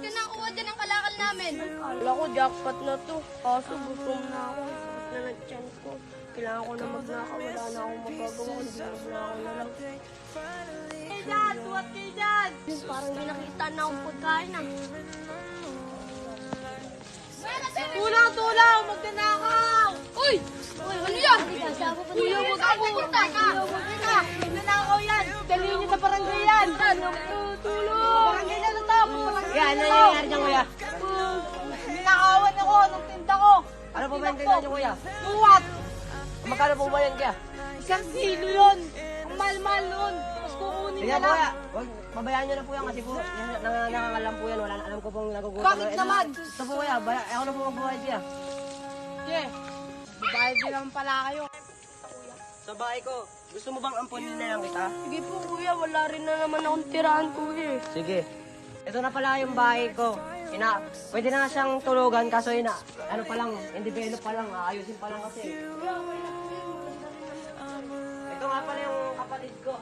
ka na kuha din ang kalakal namin. Kala ko jackpot na to. Kaso gutom na ako. Sakit na ng tiyan ko. Kailangan ko na magnakaw. Wala na akong magagawa. Hindi magnakaw na lang. Kayo dyan! Tuwat kayo dyan! Parang hindi nakita na akong pagkain ah. Tulang! Magnanakaw! Uy! Uy, ano yan? Kuya, wag ako! Magnanakaw yan! Dalhin niyo sa barangay yan! Tulong! Barangay na ito! Yan, ano nangyayari dyan kuya? Ninakawan ako ng tinda ko! Ano po ba yung kailangan nyo kuya? Tuwat! Magkano po ba yan kaya? 1 kilo yun! Ang mahal-mahal nun! Mas kukunin Kaya na lang! kuya, wag, pabayaan nyo na po yan kasi po, nangangalam po yan. Wala, alam ko pong nagugutom. Bakit Ito, naman? Ito po kuya, ako na po magbuhay siya. Sige! Bayad din naman pala kayo. Sa bahay ko, gusto mo bang ampunin na lang kita? Sige po kuya, wala rin na naman akong tirahan kuya. Sige. Ito na pala yung bahay ko. Pwede na nga siyang tulugan kaso ano pa lang, in-develop pa lang, ayusin pa lang kasi. Ito nga pala yung kapatid ko.